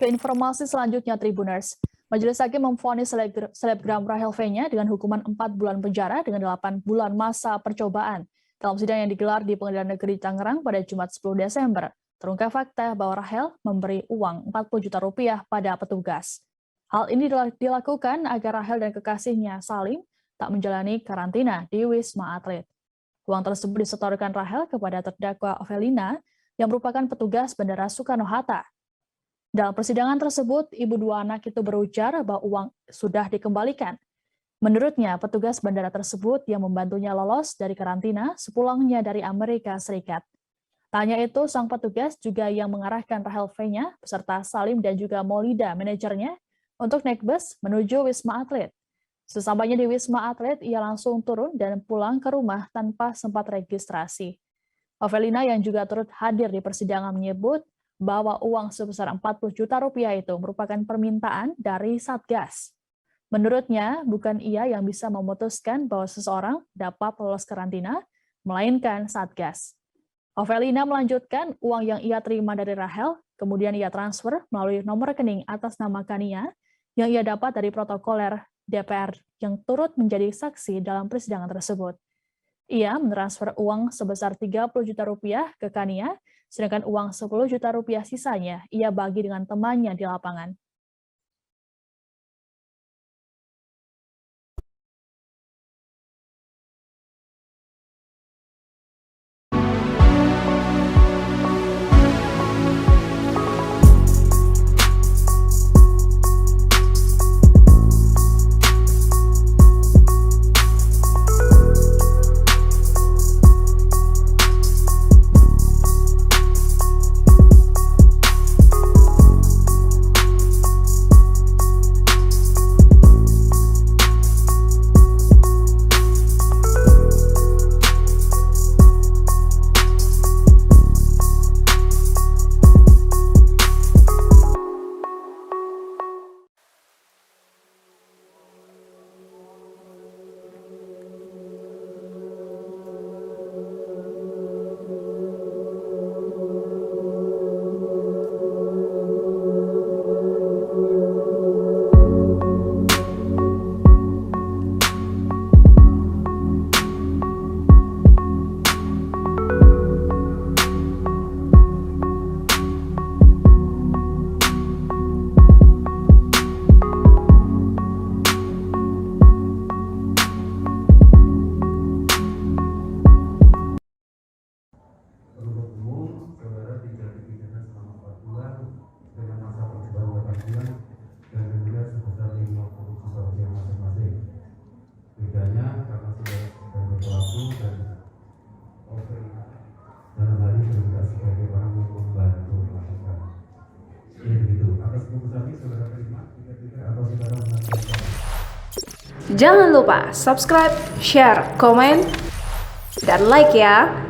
Ke informasi selanjutnya, Tribuners. Majelis Hakim memvonis selebgram Rachel V-nya dengan hukuman 4 bulan penjara dengan 8 bulan masa percobaan. Dalam sidang yang digelar di Pengadilan Negeri Tangerang pada Jumat 10 Desember, terungkap fakta bahwa Rachel memberi uang 40 juta rupiah pada petugas. Hal ini dilakukan agar Rachel dan kekasihnya Salim tak menjalani karantina di Wisma Atlet. Uang tersebut disetorkan Rachel kepada terdakwa Ovelina yang merupakan petugas Bandara Soekarno-Hatta. Dalam persidangan tersebut, ibu dua anak itu berujar bahwa uang sudah dikembalikan. Menurutnya, petugas bandara tersebut yang membantunya lolos dari karantina sepulangnya dari Amerika Serikat. Tak hanya itu, sang petugas juga yang mengarahkan Rachel V-nya beserta Salim dan juga Maulida, manajernya, untuk naik bus menuju Wisma Atlet. Sesampainya di Wisma Atlet, ia langsung turun dan pulang ke rumah tanpa sempat registrasi. Ovelina yang juga turut hadir di persidangan menyebut bahwa uang sebesar 40 juta rupiah itu merupakan permintaan dari Satgas. Menurutnya, bukan ia yang bisa memutuskan bahwa seseorang dapat lolos karantina, melainkan Satgas. Ovelina melanjutkan uang yang ia terima dari Rachel, kemudian ia transfer melalui nomor rekening atas nama Kania, yang ia dapat dari protokoler DPR yang turut menjadi saksi dalam persidangan tersebut. Ia mentransfer uang sebesar 30 juta rupiah ke Kania, sedangkan uang 10 juta rupiah sisanya ia bagi dengan temannya di lapangan. Jangan lupa subscribe, share, komen, dan like ya.